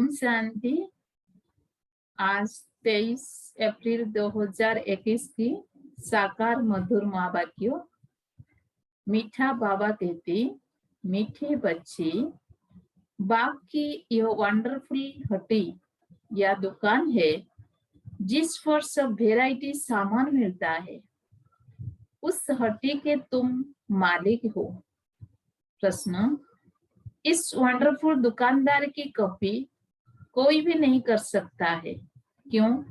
ओम शांति। आज 23 अप्रैल 2021 की साकार मधुर माँ वाक्यों। मीठा बाबा कहते, मीठे बच्चे, बाप की यह वंडरफुल हट्टी या दुकान है जिस पर सब वेराइटी सामान मिलता है। उस हट्टी के तुम मालिक हो। प्रश्न, इस वंडरफुल दुकानदार की कॉपी कोई भी नहीं कर सकता है, क्यों?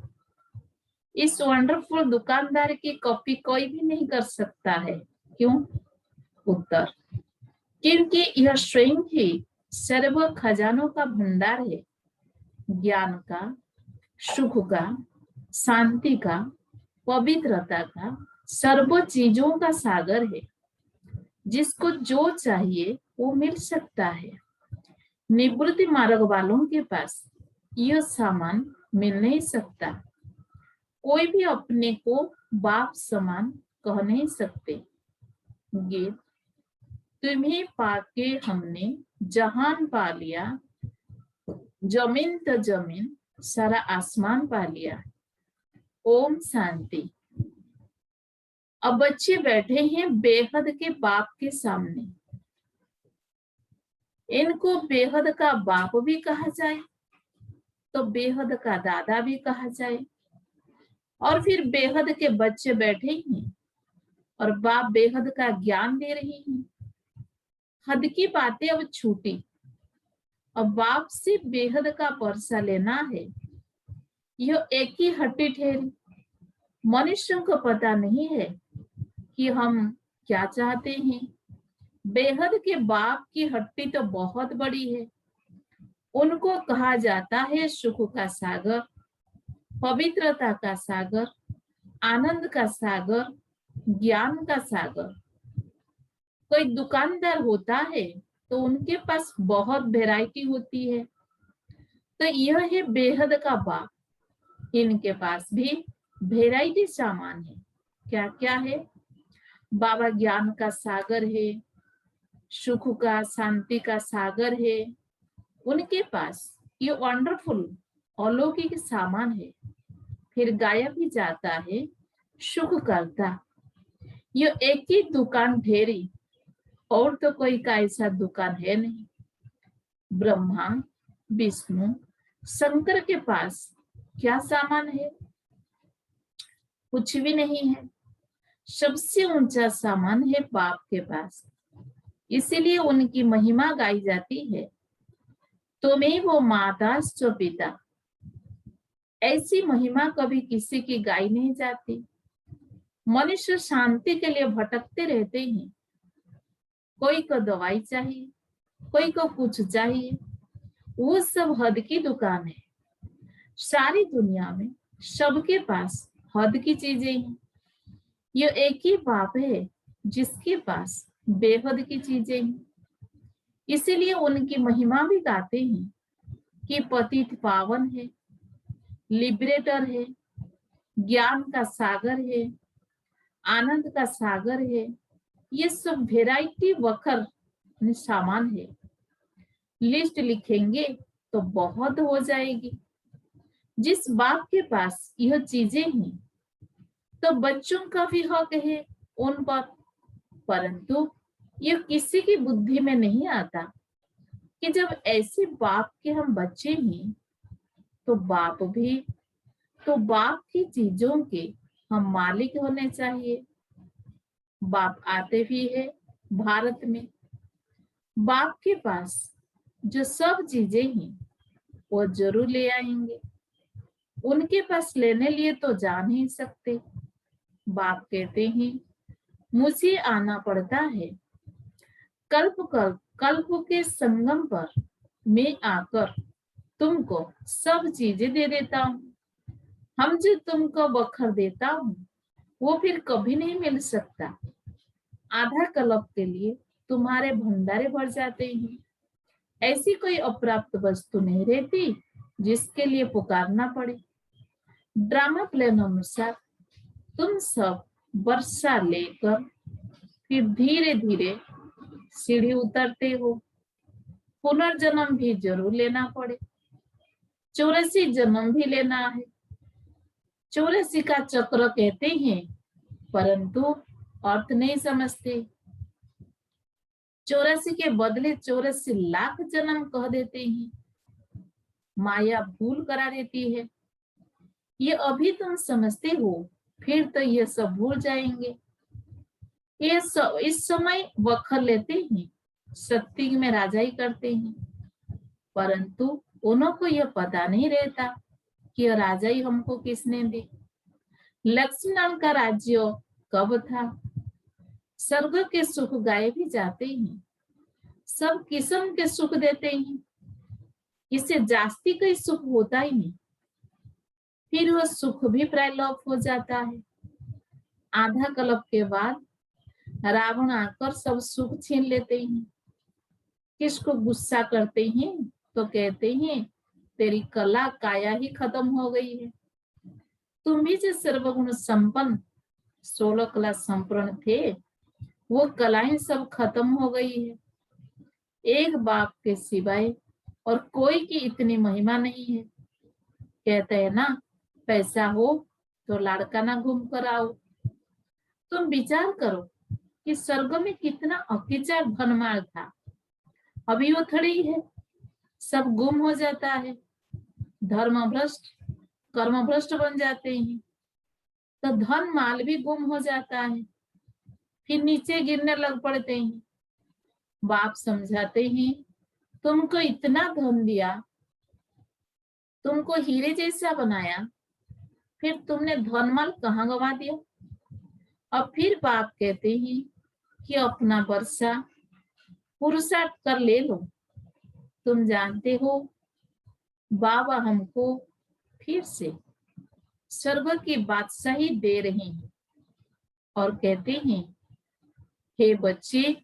इस वंडरफुल दुकानदार की कॉपी कोई भी नहीं कर सकता है, क्यों? उत्तर, क्योंकि यह स्वयं ही सर्व खजानों का भंडार है, ज्ञान का, सुख का, शांति का, पवित्रता का, सर्व चीजों का सागर है। जिसको जो चाहिए वो मिल सकता है। निवृत्ति मार्ग वालों के पास यह सामान मिल नहीं सकता। कोई भी अपने को बाप समान कह नहीं सकते। गीत, तुम्हें पाके हमने जहान पा लिया, जमीन तो जमीन सारा आसमान पा लिया। ओम शांति। अब बच्चे बैठे हैं बेहद के बाप के सामने। इनको बेहद का बाप भी कहा जाए तो बेहद का दादा भी कहा जाए, और फिर बेहद के बच्चे बैठे हैं और बाप बेहद का ज्ञान दे रही हैं। हद की बातें अब छूटी। अब बाप से बेहद का परसा लेना है। यह एक ही हट्टी ठहरी। मनुष्यों को पता नहीं है कि हम क्या चाहते हैं। बेहद के बाप की हट्टी तो बहुत बड़ी है। उनको कहा जाता है सुख का सागर, पवित्रता का सागर, आनंद का सागर, ज्ञान का सागर। कोई दुकानदार होता है तो उनके पास बहुत वैरायटी होती है। तो यह है बेहद का बाप। इनके पास भी वैरायटी सामान है। क्या क्या है? बाबा ज्ञान का सागर है, सुख का, शांति का सागर है। उनके पास ये वंडरफुल अलौकिक सामान है। फिर गायब भी जाता है सुख करता। ये एक ही दुकान ढेरी, और तो कोई का ऐसा दुकान है नहीं। ब्रह्मा, विष्णु, शंकर के पास क्या सामान है? कुछ भी नहीं है। सबसे ऊंचा सामान है बाप के पास। इसीलिए उनकी महिमा गाई जाती है। तुम्हें वो माता सो पिता। ऐसी महिमा कभी किसी की गाई नहीं जाती। मनुष्य शांति के लिए भटकते रहते हैं। कोई को दवाई चाहिए, कोई को कुछ चाहिए। वो सब हद की दुकान है। सारी दुनिया में सबके पास हद की चीजें हैं। ये एक ही बाप है जिसके पास बेहद की चीजें हैं। इसीलिए उनकी महिमा भी गाते हैं कि पतित पावन है, लिबरेटर है, ज्ञान का सागर है, आनंद का सागर है। ये सब वेराइटी वखर सामान है। लिस्ट लिखेंगे तो बहुत हो जाएगी। जिस बाप के पास यह चीजें हैं तो बच्चों का भी हक है उन पर, परंतु यह किसी की बुद्धि में नहीं आता कि जब ऐसे बाप के हम बच्चे हैं तो बाप की चीजों के हम मालिक होने चाहिए। बाप आते भी है भारत में। बाप के पास जो सब चीजें हैं वो जरूर ले आएंगे। उनके पास लेने लिए तो जा नहीं सकते। बाप कहते हैं मुझे आना पड़ता है। कल्प के संगम पर मैं आकर तुमको सब चीजें दे देता हूँ। हम जो तुमको बखर देता हूँ वो फिर कभी नहीं मिल सकता। आधा कल्प के लिए तुम्हारे भंडारे भर जाते हैं। ऐसी कोई अप्राप्त वस्तु नहीं रहती जिसके लिए पुकारना पड़े। ड्रामा प्लान अनुसार तुम सब वर्षा लेकर फिर धीरे धीरे सीढ़ी उतरते हो। पुनर्जन्म भी जरूर लेना पड़े। 84 जन्म भी लेना है। 84 का चक्र कहते हैं, परंतु अर्थ नहीं समझते। 84 के बदले 84 लाख जन्म कह देते हैं। माया भूल करा देती है। ये अभी तुम समझते हो, फिर तो ये सब भूल जाएंगे। ये सब इस समय बखर लेते हैं, सत्युग में राजाई करते हैं, परंतु उन्हों को यह पता नहीं रहता कि यह राजाई हमको किसने दी। लक्ष्मण का राज्य कब था? स्वर्ग के सुख गाए भी जाते हैं, सब किस्म के सुख देते हैं, इससे जास्ती कोई सुख होता ही नहीं। फिर वह सुख भी प्रायलोप हो जाता है। आधा कल्प के बाद रावण आकर सब सुख छीन लेते हैं। किसको गुस्सा करते हैं तो कहते हैं तेरी कला काया ही खत्म हो गई है। तुम भी जो सर्वगुण संपन्न 16 कला संपूर्ण थे, वो कलाएं सब खत्म हो गई है। एक बाप के सिवाय और कोई की इतनी महिमा नहीं है। कहते हैं ना, पैसा हो तो लड़का ना घूम कर आओ। तुम विचार करो कि स्वर्ग में कितना अत्याचार धनमाल था, अभी वो थड़ी है, सब गुम हो जाता है। धर्म भ्रष्ट कर्म भ्रष्ट बन जाते हैं, तो धन माल भी गुम हो जाता है, फिर नीचे गिरने लग पड़ते हैं। बाप समझाते हैं तुमको इतना धन दिया, तुमको हीरे जैसा बनाया, फिर तुमने धन माल कहाँ गवा दिया? अब फिर बाप कहते हैं कि अपना वर्षा पुरुषार्थ कर ले लो। तुम जानते हो बाबा हमको फिर से स्वर्ग की बादशाही दे रहे हैं और कहते हैं हे बच्चे,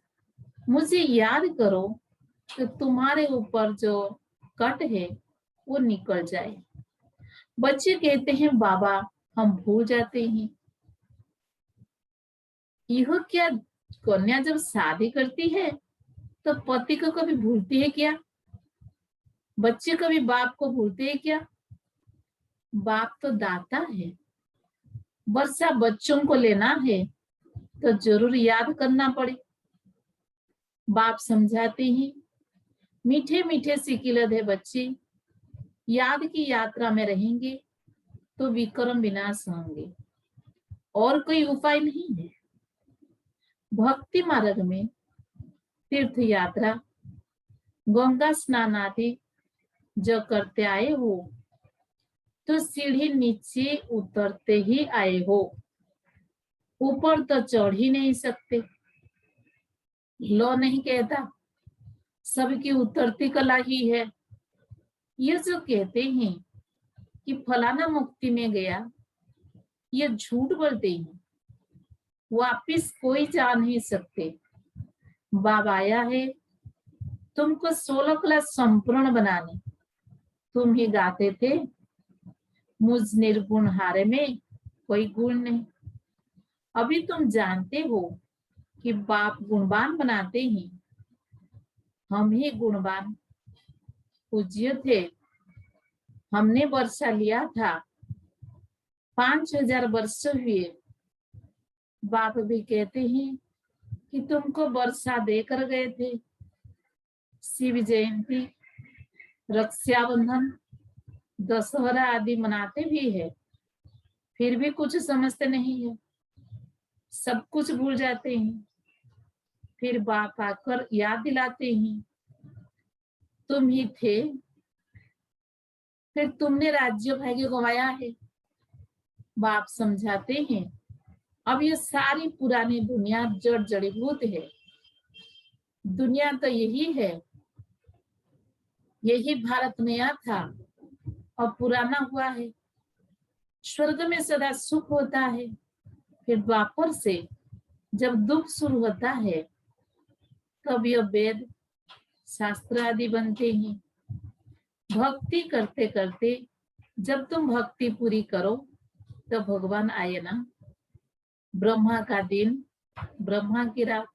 मुझे याद करो तो तुम्हारे ऊपर जो कट है वो निकल जाए। बच्चे कहते हैं बाबा हम भूल जाते हैं। यह क्या, कन्या जब शादी करती है तो पति को कभी भूलती है क्या? बच्चे कभी बाप को भूलते हैं क्या? बाप तो दाता है। वर्षा बच्चों को लेना है तो जरूर याद करना पड़े। बाप समझाते हैं मीठे मीठे सिकिलद है बच्चे, याद की यात्रा में रहेंगे तो विक्रम विनाश होंगे, और कोई उपाय नहीं है। भक्ति मार्ग में तीर्थ यात्रा, गंगा स्नान आदि जो करते आए हो तो सीढ़ी नीचे उतरते ही आए हो, ऊपर तो चढ़ ही नहीं सकते। लो नहीं कहता, सबकी उतरती कला ही है। ये जो कहते हैं कि फलाना मुक्ति में गया, ये झूठ बोलते हैं, वापिस कोई जा नहीं सकते। बाबा आया है तुमको 16 कला संपूर्ण बनाने। तुम ही गाते थे मुझ निर्गुण हारे में कोई गुण नहीं। अभी तुम जानते हो कि बाप गुणवान बनाते हैं, हम ही गुणवान पूज्य थे। हमने वर्षा लिया था, 5000 वर्ष हुए। बाप भी कहते हैं कि तुमको वर्षा देकर गए थे। शिव जयंती, रक्षाबंधन, दशहरा आदि मनाते भी है, फिर भी कुछ समझते नहीं है, सब कुछ भूल जाते हैं। फिर बाप आकर याद दिलाते हैं तुम ही थे, फिर तुमने राज्य भाग्य गंवाया है। बाप समझाते हैं अब ये सारी पुरानी दुनिया जड़ जड़ीभूत है। दुनिया तो यही है, यही भारत नया था और पुराना हुआ है। स्वर्ग में सदा सुख होता है, फिर द्वापर से जब दुख शुरू होता है तब यह वेद शास्त्र आदि बनते हैं। भक्ति करते करते जब तुम भक्ति पूरी करो तो भगवान आए ना। ब्रह्मा का दिन, ब्रह्मा की रात,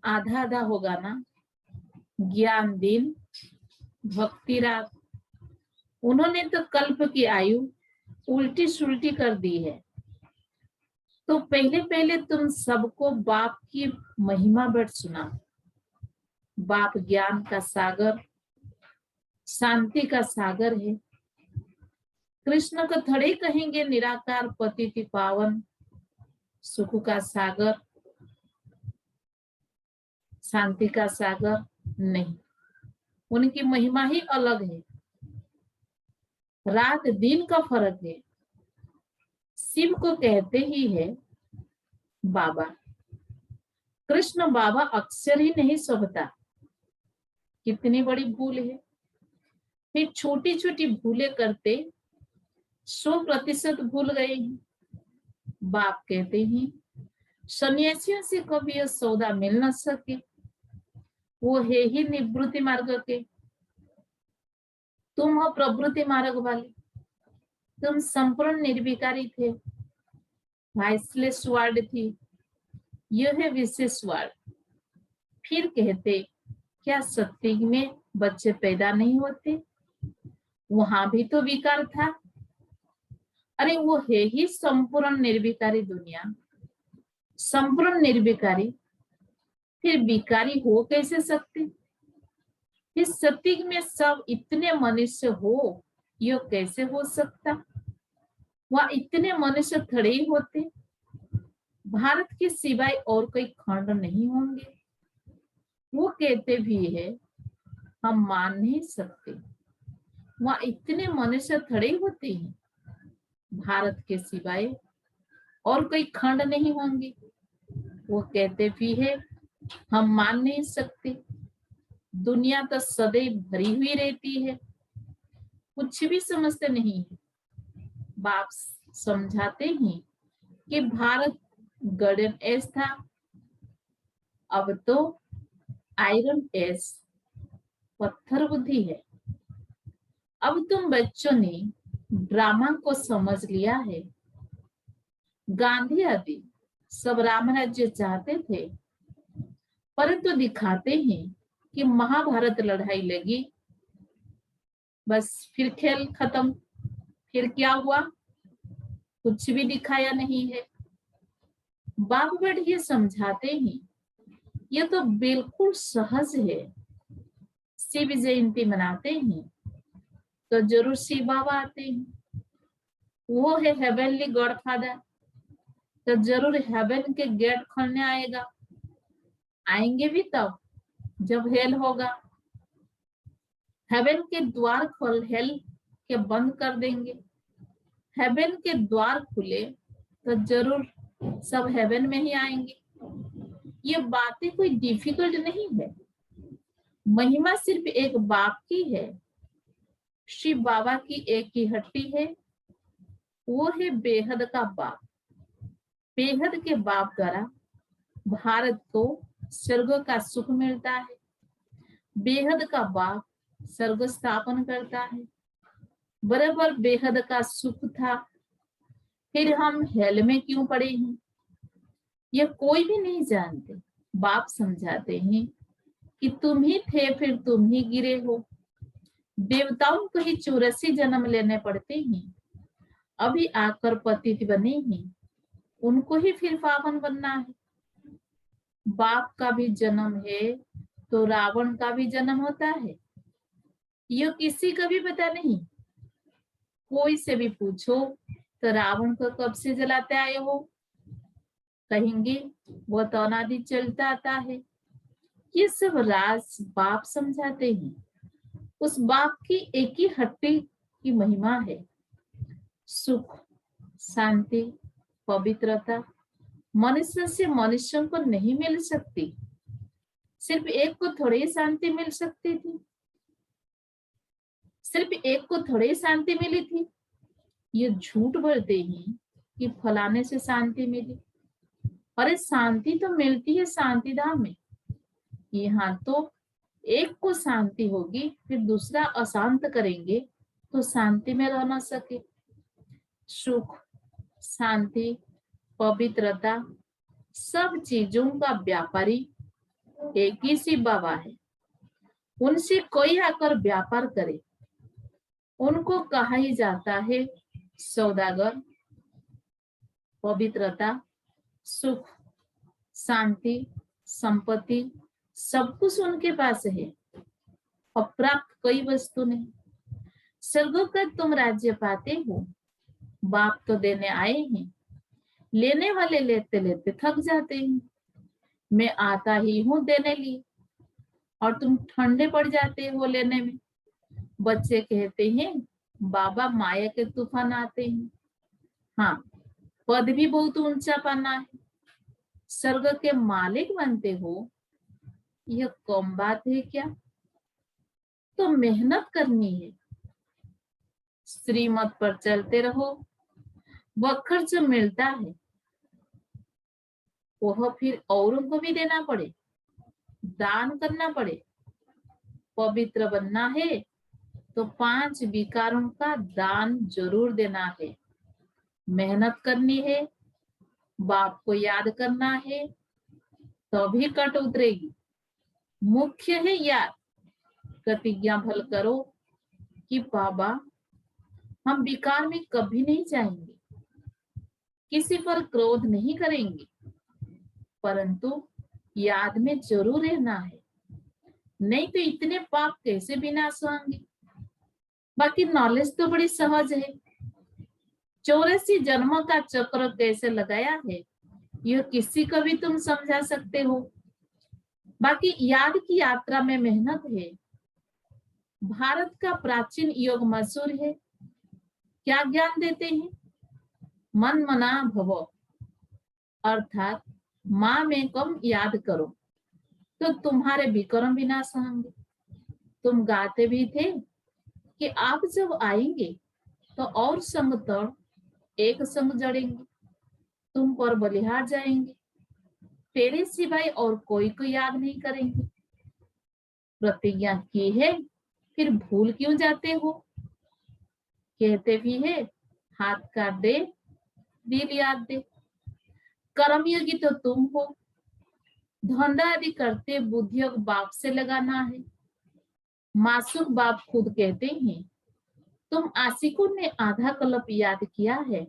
आधा आधा होगा ना। ज्ञान दिन, भक्ति रात, उन्होंने तो कल्प की आयु उल्टी सुल्टी कर दी है। तो पहले पहले तुम सबको बाप की महिमा बढ़ सुना। बाप ज्ञान का सागर, शांति का सागर है। कृष्ण को थोड़े कहेंगे निराकार पतिति पावन, सुख का सागर, शांति का सागर नहीं। उनकी महिमा ही अलग है, रात दिन का फर्क है। शिव को कहते ही है बाबा, कृष्ण बाबा अक्षर ही नहीं सोचता। कितनी बड़ी भूल है। फिर छोटी छोटी भूलें करते 100% भूल गए हैं। बाप कहते हैं सन्यासियों से कभी यह सौदा मिल न सके, वो है ही निवृत्ति मार्ग के। तुम हो प्रवृत्ति मार्ग वाले, तुम संपूर्ण निर्विकारी थे। वाइसलेस वर्ड थी, यह है विशेष वर्ड। फिर कहते क्या सत्युग में बच्चे पैदा नहीं होते? वहां भी तो विकार था। अरे वो है ही संपूर्ण निर्विकारी दुनिया, संपूर्ण निर्विकारी, फिर विकारी हो कैसे सकते? इस सत्युग में सब इतने मनुष्य हो, यह कैसे हो सकता? वह इतने मनुष्य थोड़े ही होते। भारत के सिवाय और कोई खंड नहीं होंगे। वो कहते भी है हम मान नहीं सकते, वहां इतने मनुष्य थोड़े ही होते हैं। भारत के सिवाय और कोई खंड नहीं होंगे। वो कहते भी है हम मान नहीं सकते। दुनिया तो सदैव भरी हुई रहती है, कुछ भी समझते नहीं है। बाप समझाते हैं कि भारत गोल्डन एज था, अब तो आयरन एज, पत्थर बुद्धि है। अब तुम बच्चों ने ड्रामा को समझ लिया है। गांधी आदि सब राम राज्य चाहते थे, परंतु दिखाते हैं कि महाभारत लड़ाई लगी, बस फिर खेल खत्म। फिर क्या हुआ? कुछ भी दिखाया नहीं है। बाप ये समझाते हैं ये तो बिल्कुल सहज है। शिव जयंती मनाते हैं तो जरूर शिव बाबा आते हैं, वो है हेवनली गॉडफादर, तो जरूर हेवन के गेट खोलने आएगा। आएंगे भी तब जब हेल होगा। हेवन के द्वार खोल हेल के बंद कर देंगे। हेवन के द्वार खुले तो जरूर सब हेवन में ही आएंगे। ये बातें कोई डिफिकल्ट नहीं है। महिमा सिर्फ एक बाप की है। शिव बाबा की एक ही हट्टी है, वो है बेहद का बाप। बेहद के बाप द्वारा भारत को स्वर्ग का सुख मिलता है। बेहद का बाप स्वर्ग स्थापन करता है। बराबर बेहद का सुख था, फिर हम हेल में क्यों पड़े हैं? यह कोई भी नहीं जानते। बाप समझाते हैं कि तुम ही थे, फिर तुम ही गिरे हो। देवताओं को ही 84 जन्म लेने पड़ते हैं, अभी आकर पतित बने हैं, उनको ही फिर पावन बनना है। बाप का भी जन्म है तो रावण का भी जन्म होता है, यह किसी का भी पता नहीं। कोई से भी पूछो तो रावण को कब से जलाते आए हो, कहेंगे वो तो अनादि चलता आता है। ये सब राज बाप समझाते हैं। उस बाप की एक ही हट्टी की महिमा है। सुख, शांति, पवित्रता मनुष्य से मनुष्यों को नहीं मिल सकती। सिर्फ एक को थोड़ी शांति मिल सकती थी, सिर्फ एक को थोड़ी शांति मिली थी। ये झूठ बोलते हैं कि फलाने से शांति मिली। अरे शांति तो मिलती है शांति धाम में। यहाँ तो एक को शांति होगी, फिर दूसरा अशांत करेंगे तो शांति में रह ना सके। सुख, शांति, पवित्रता सब चीजों का व्यापारी एक ही शिव बाबा है। उनसे कोई आकर व्यापार करे उनको कहा ही जाता है सौदागर। पवित्रता, सुख, शांति, संपत्ति सब कुछ उनके पास है। अप्राप्त कोई वस्तु नहीं। स्वर्ग का तुम राज्य पाते हो, बाप तो देने आए हैं, लेने वाले लेते लेते थक जाते हैं। मैं आता ही हूँ देने लिए और तुम ठंडे पड़ जाते हो लेने में। बच्चे कहते हैं बाबा माया के तूफान आते हैं। हाँ, पद भी बहुत ऊंचा पाना है, स्वर्ग के मालिक बनते हो, यह कम बात है क्या? तो मेहनत करनी है, श्रीमत पर चलते रहो। वह खर्च मिलता है वह फिर औरों को भी देना पड़े, दान करना पड़े। पवित्र बनना है तो 5 विकारों का दान जरूर देना है। मेहनत करनी है, बाप को याद करना है, तभी कट उतरेगी। मुख्य है याद। प्रतिज्ञा भल करो कि बाबा हम विकार में कभी नहीं जाएंगे, किसी पर क्रोध नहीं करेंगे, परंतु याद में जरूर रहना है, नहीं तो इतने पाप कैसे विनाश होंगे। बाकी नॉलेज तो बड़ी सहज है। 84 जन्मों का चक्र कैसे लगाया है यह किसी को भी तुम समझा सकते हो। बाकी याद की यात्रा में मेहनत है। भारत का प्राचीन योग मशहूर है। क्या ज्ञान देते हैं? मन मना भव, अर्थात माँ में कम याद करो तो तुम्हारे विक्रम विनाश होंगे। तुम गाते भी थे कि आप जब आएंगे तो और संग तोड़ एक संग जड़ेंगे, तुम पर बलिहार जाएंगे, तेरे सिवाय और कोई को याद नहीं करेंगे। प्रतिज्ञा की है, फिर भूल क्यों जाते हो? कहते भी है हाथ काट दे दिल याद दे। कर्मयोगी तो तुम हो। धंधा आदि करते बुद्धि बाप से लगाना है। मासूम बाप खुद कहते हैं तुम आशिकों ने आधा कल्प याद किया है,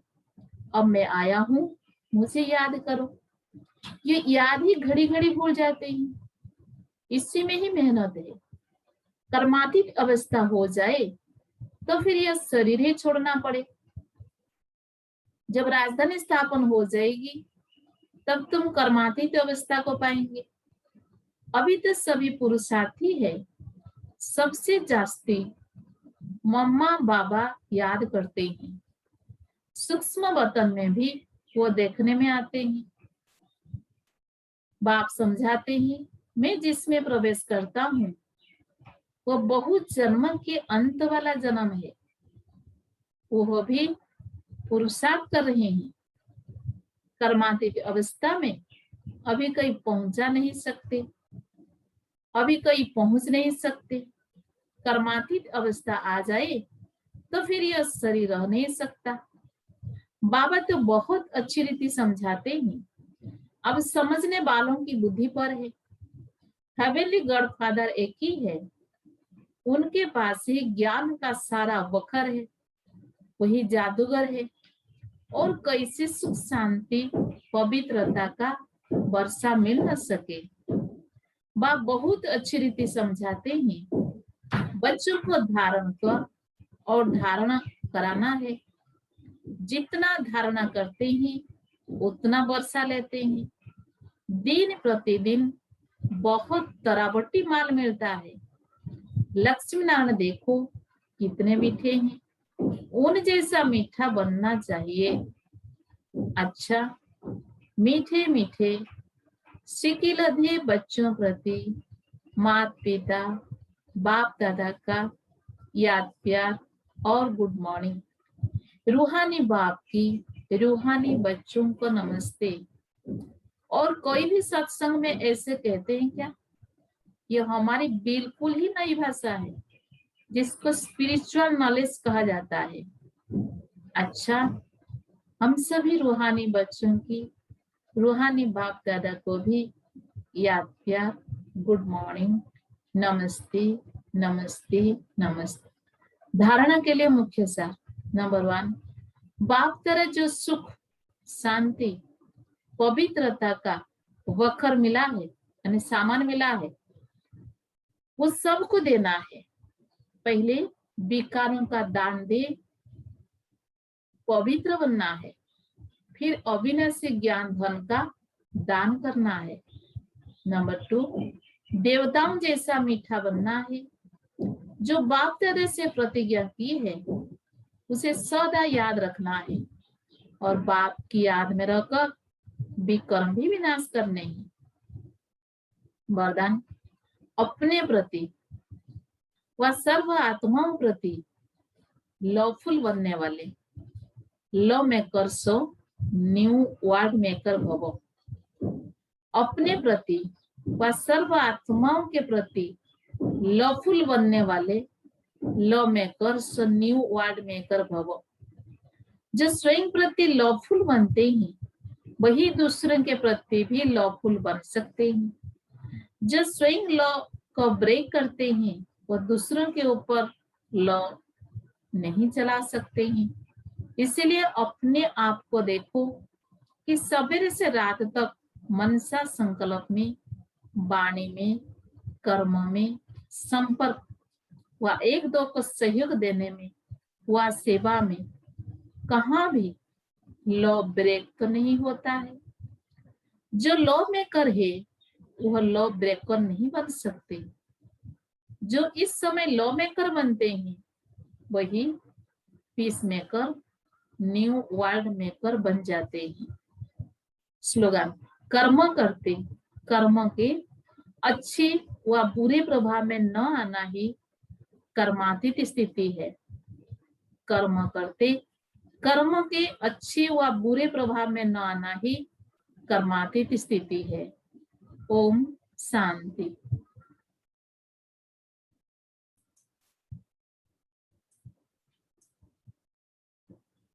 अब मैं आया हूँ, मुझे याद करो। ये याद ही घड़ी घड़ी भूल जाते हैं। इसी में ही मेहनत है। कर्मातीत अवस्था हो जाए तो फिर यह शरीर ही छोड़ना पड़े। जब राजधानी स्थापन हो जाएगी तब तुम कर्मातीत अवस्था को पाएंगे। अभी तो सभी पुरुषार्थी है, सबसे जास्ती मम्मा बाबा याद करते हैं। सूक्ष्म वतन में भी वो देखने में आते हैं। बाप समझाते हैं मैं जिसमें प्रवेश करता हूँ वो बहुत जन्म के अंत वाला जन्म है। वो भी पुरुषार्थ कर रहे हैं। कर्मातीत अवस्था में अभी कहीं पहुंचा नहीं सकते, अभी कहीं पहुंच नहीं सकते। कर्मातीत अवस्था आ जाए तो फिर यह शरीर रह नहीं सकता। बाबा तो बहुत अच्छी रीति समझाते हैं, अब समझने वालों की बुद्धि पर है। हेवेली गॉडफादर एक ही है, उनके पास ही ज्ञान का सारा वखर है, वही जादूगर है। और कैसे सुख शांति पवित्रता का वर्षा मिल न सके। बाप बहुत अच्छी रीति समझाते हैं बच्चों को धारण कर और धारणा कराना है। जितना धारणा करते हैं उतना वर्षा लेते हैं। दिन प्रतिदिन बहुत तरावटी माल मिलता है। लक्ष्मी नारायण देखो कितने मीठे हैं, उन जैसा मीठा बनना चाहिए। अच्छा, मीठे मीठे सिकिलधे बच्चों प्रति माता पिता बाप दादा का याद प्यार और गुड मॉर्निंग। रूहानी बाप की रूहानी बच्चों को नमस्ते। और कोई भी सत्संग में ऐसे कहते हैं क्या? यह हमारी बिल्कुल ही नई भाषा है जिसको स्पिरिचुअल नॉलेज कहा जाता है। अच्छा, हम सभी रूहानी बच्चों की रूहानी बाप दादा को भी याद प्यार गुड मॉर्निंग, नमस्ते नमस्ते नमस्ते। धारणा के लिए मुख्य सार। नंबर 1, बाप तरह जो सुख, शांति, पवित्रता का वखर मिला है, यानी सामान मिला है, वो सबको देना है। पहले विकारों का दान दे, पवित्र बनना है। फिर अविनाशी ज्ञान धन का दान करना है। नंबर 2, देवताओं जैसा मीठा बनना है। जो बाप दादा से प्रतिज्ञा की है उसे सदा याद रखना है और बाप की याद में रहकर विकर्म भी विनाश करने हैं। वरदान, अपने प्रति व सर्व आत्माओं प्रति लवफुल बनने वाले love maker so new word maker भवो। अपने प्रति व सर्व आत्माओं के प्रति लवफुल बनने वाले love maker so new word maker भवो। जो स्वयं प्रति लवफुल बनते हैं वही दूसरों के प्रति भी लवफुल बन सकते हैं। जो स्वयं लव को ब्रेक करते हैं वह दूसरों के ऊपर लव नहीं चला सकते हैं। इसलिए अपने आप को देखो कि सवेरे से रात तक मनसा संकल्प में, वाणी में, कर्म में, संपर्क व एक दो को सहयोग देने में व सेवा में कहाँ भी लॉ ब्रेक तो नहीं होता है। जो लॉ मेकर है वह लॉ ब्रेकर नहीं बन सकते। जो इस समय लॉ मेकर बनते हैं वही peace maker, new world maker बन जाते हैं। स्लोगन, कर्म करते कर्म के अच्छे व बुरे प्रभाव में न आना ही कर्मातीत स्थिति है। कर्म करते कर्म के अच्छे व बुरे प्रभाव में न आना ही कर्मातीत स्थिति है। ओम शांति।